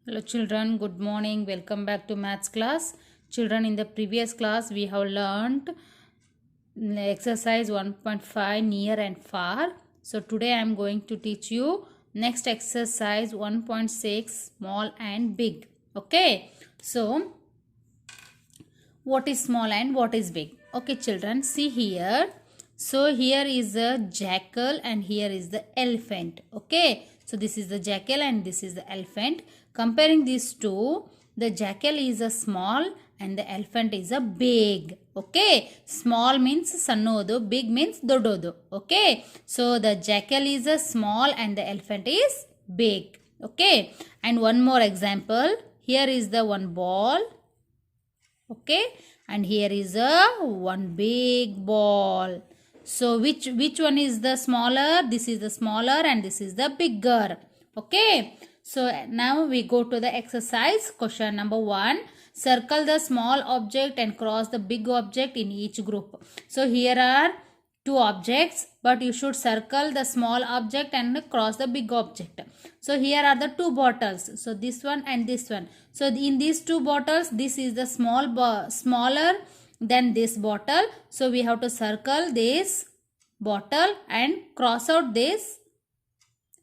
Hello children, good morning. Welcome back to maths class. Children, in the previous class we have learned exercise 1.5 near and far. So today I am going to teach you next exercise 1.6 small and big. Okay. So what is small and what is big? Okay children, see here. So here is the jackal and here is the elephant. Okay, so this is the jackal and this is the elephant. Comparing these two, the jackal is a small and the elephant is a big. Okay, small means sannodu, big means dododu. Okay, so the jackal is a small and the elephant is big. Okay, and one more example. Here is the one ball. Okay, and here is a one big ball. So which one is the smaller? This is the smaller and this is the bigger. Okay, so now we go to the exercise. Question number 1. Circle the small object and cross the big object in each group. So here are two objects, but you should circle the small object and cross the big object. So here are the two bottles. So this one and this one. So in these two bottles, this is the smaller than this bottle. So we have to circle this bottle and cross out this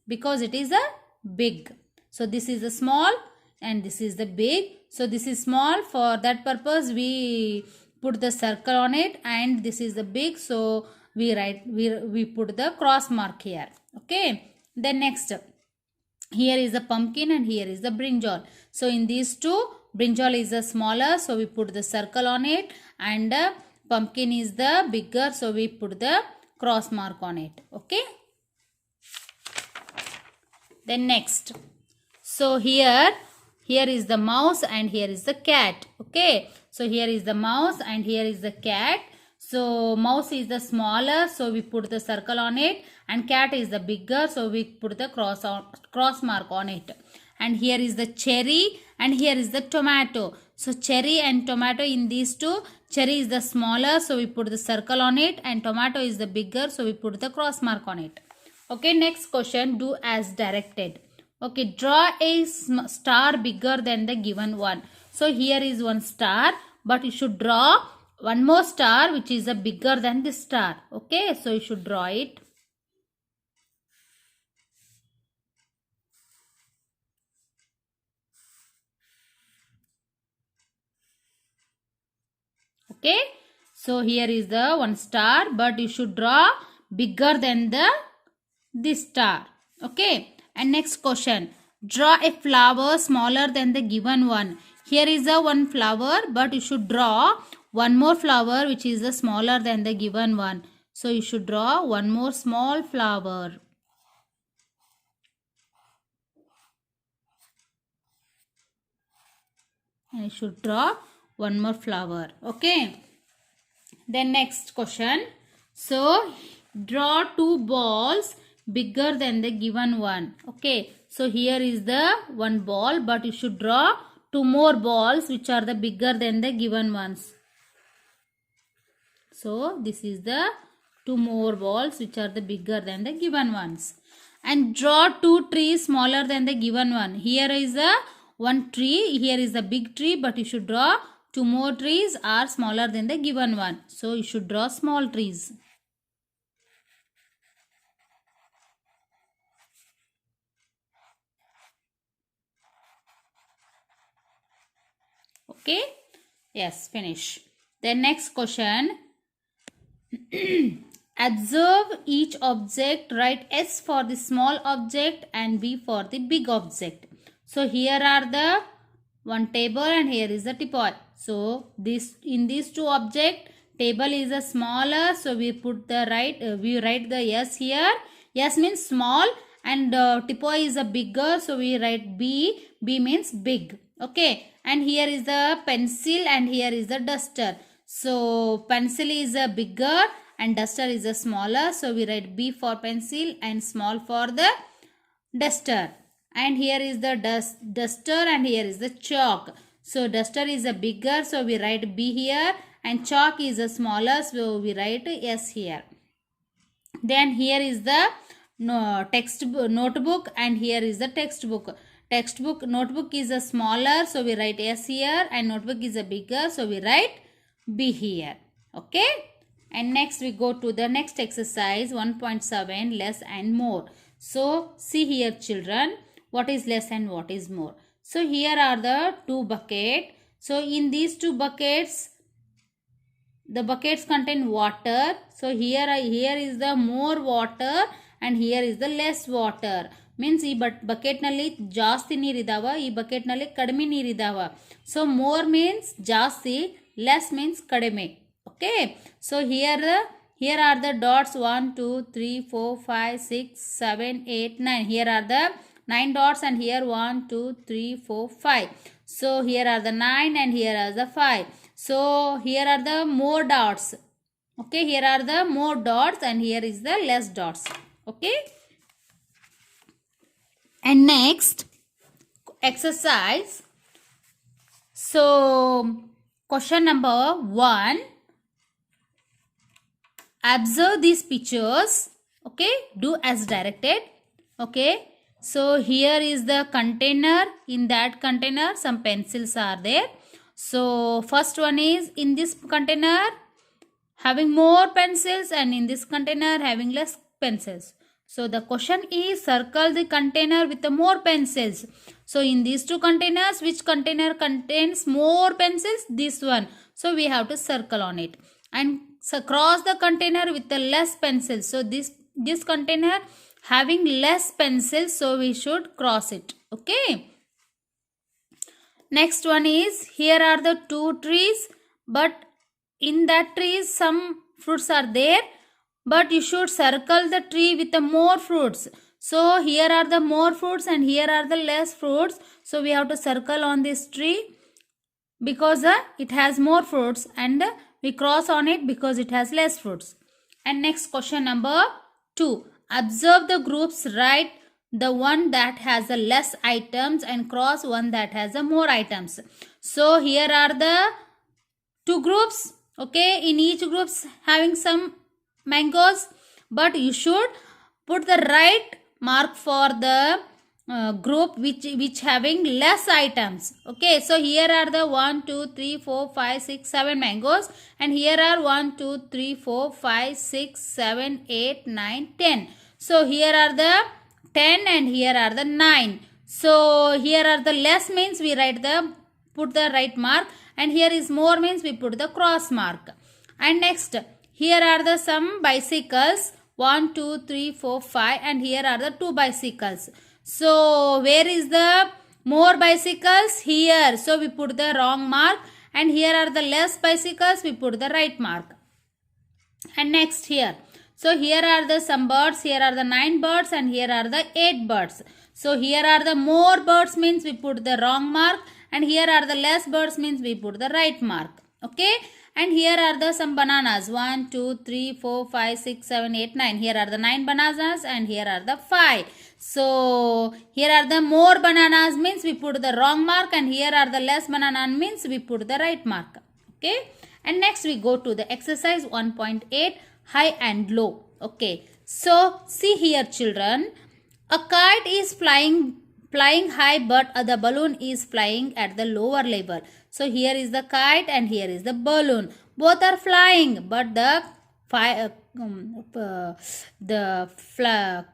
because it is a big. So this is the small and this is the big. So this is small. For that purpose we put the circle on it, and this is the big. So we put the cross mark here. Okay, then next, here is the pumpkin and here is the brinjal. So in these two, brinjal is the smaller, so we put the circle on it, and pumpkin is the bigger, so we put the cross mark on it. Okay, then next, so here is the mouse and here is the cat. Okay, so here is the mouse and here is the cat. So mouse is the smaller, so we put the circle on it, and cat is the bigger, so we put the cross mark on it. And here is the cherry and here is the tomato. So cherry and tomato, in these two, cherry is the smaller, so we put the circle on it, and tomato is the bigger, so we put the cross mark on it. Okay, next question, do as directed. Okay, draw a star bigger than the given one. So here is one star, but you should draw one more star which is a bigger than this star. Okay, so you should draw it. Okay, so here is the one star, but you should draw bigger than this star. Okay, and next question, draw a flower smaller than the given one. Here is the one flower, but you should draw one more flower which is the smaller than the given one. So you should draw one more small flower. And you should draw one more flower. Okay, then next question, so draw two balls bigger than the given one. Okay, so here is the one ball, but you should draw two more balls which are the bigger than the given ones. So this is the two more balls which are the bigger than the given ones. And draw two trees smaller than the given one. Here is a one tree, here is a big tree, but you should draw two more trees are smaller than the given one. So you should draw small trees. Okay, yes, finish. Then next question, observe each object, write S for the small object and B for the big object. So here are the one table and here is the teapot. So this, in these two object, table is a smaller, so we put the we write the S here. S means small, and teapot is a bigger, so we write B. B means big. Okay, and here is the pencil and here is the duster. So pencil is a bigger and duster is a smaller, so we write B for pencil and small for the duster. And here is the duster and here is the chalk. So duster is a bigger, so we write B here, and chalk is a smaller, so we write S here. Then here is the notebook and here is the textbook. Textbook, notebook is a smaller, so we write S here, and notebook is a bigger, so we write B here. Okay. And next we go to the next exercise 1.7, less and more. So see here children, what is less and what is more. So here are the two buckets. So in these two buckets, the buckets contain water. So here is the more water and here is the less water. Means ಈ bucket ನಲ್ಲಿ ಜಾಸ್ತಿ ನೀರಿದಾವ, ಈ bucket ನಲ್ಲಿ ಕಡಿಮೆ ನೀರಿದಾವ. So more means ಜಾಸ್ತಿ, less means ಕಡಿಮೆ. Okay. So here are the dots 1, 2, 3, 4, 5, 6, 7, 8, 9. Here are the 9 dots and here 1, 2, 3, 4, 5. So here are the 9 and here are the 5. So here are the more dots. Okay, here are the more dots and here is the less dots. Okay. And next exercise. So question number 1. Observe these pictures. Okay, do as directed. Okay, so here is the container. In that container some pencils are there. So first one is in this container having more pencils and in this container having less pencils. So the question is circle the container with the more pencils. So in these two containers, which container contains more pencils? This one. So we have to circle on it. And so cross the container with the less pencils. So this container having less pencils, so we should cross it. Okay. Next one is here are the two trees, but in that trees some fruits are there, but you should circle the tree with the more fruits. So here are the more fruits and here are the less fruits. So we have to circle on this tree because it has more fruits, and we cross on it because it has less fruits. And next question number 2. Observe the groups, write the one that has the less items and cross one that has the more items. So here are the two groups. Okay, in each groups having some mangoes, but you should put the right mark for the group which having less items. Okay, so here are the 1, 2, 3, 4, 5, 6, 7 mangoes, and here are 1, 2, 3, 4, 5, 6, 7, 8, 9, 10. So here are the 10 and here are the 9. So here are the less means we put the right mark, and here is more means we put the cross mark. And next here are the some bicycles 1, 2, 3, 4, 5, and here are the 2 bicycles. So where is the more bicycles? Here. So we put the wrong mark, and here are the less bicycles, we put the right mark. And next here. So here are the some birds, here are the 9 birds and here are the 8 birds. So here are the more birds means we put the wrong mark, and here are the less birds means we put the right mark. Okay. And here are the some bananas 1, 2, 3, 4, 5, 6, 7, 8, 9. Here are the 9 bananas and here are the 5. So here are the more bananas means we put the wrong mark, and here are the less banana means we put the right mark. Okay. And next we go to the exercise 1.8, high and low. Okay. So see here children, a kite is flying high, but the balloon is flying at the lower level. So here is the kite and here is the balloon. Both are flying, but the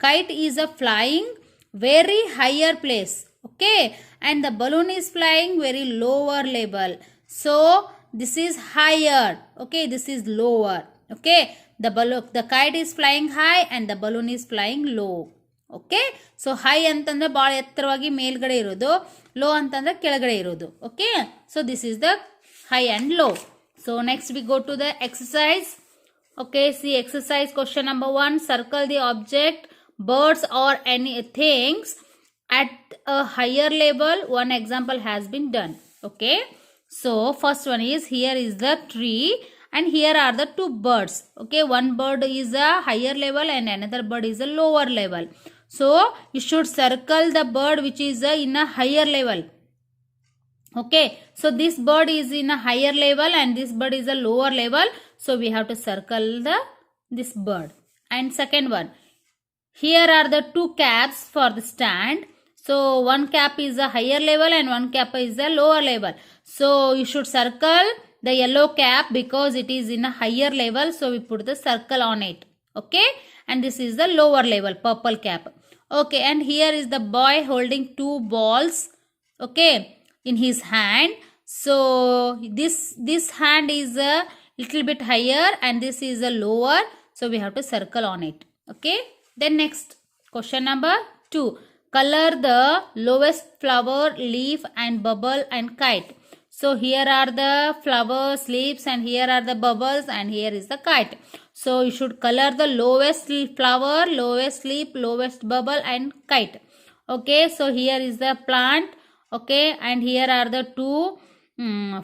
kite is flying very higher place. Okay, and the balloon is flying very lower level. So this is higher. Okay, this is lower. Okay, the kite is flying high and the balloon is flying low. Okay, so high ಅಂತಂದ್ರೆ ಭಾಳ ಎತ್ತರವಾಗಿ ಮೇಲ್ಗಡೆ ಇರೋದು, low ಅಂತಂದ್ರೆ ಕೆಳಗಡೆ ಇರೋದು. Okay, so this is the high and low. So next we go to the exercise. Okay, see exercise question number 1. Circle the object, birds or any things at a higher level. One example has been done. Okay, so first one is, here is the tree and here are the two birds. Okay, one bird is a higher level and another bird is a lower level. So you should circle the bird which is in a higher level. Okay, so this bird is in a higher level and this bird is a lower level, so we have to circle this bird. And second one, here are the two caps for the stand. So one cap is a higher level and one cap is a lower level. So you should circle the yellow cap because it is in a higher level. So we put the circle on it. Okay. And this is the lower level, purple cap. Okay. And here is the boy holding two balls. Okay. In his hand. So this hand is a little bit higher and this is a lower. So we have to circle on it. Okay. Then next question number 2. Color the lowest flower, leaf and bubble and kite. So here are the flowers, leaves and here are the bubbles and here is the kite. So you should color the lowest flower, lowest leaf, lowest bubble and kite. Okay, so here is the plant. Okay, and here are the two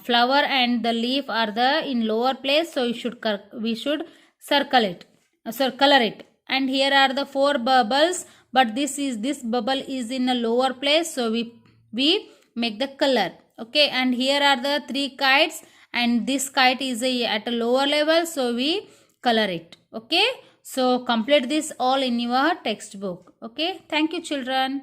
flower and the leaf are the in lower place. So we should circle it. Color it. And here are the 4 bubbles, but this bubble is in a lower place, so we make the color. Okay, and here are the 3 kites and this kite is at a lower level, so we color it. Okay, so complete this all in your textbook. Okay, thank you children.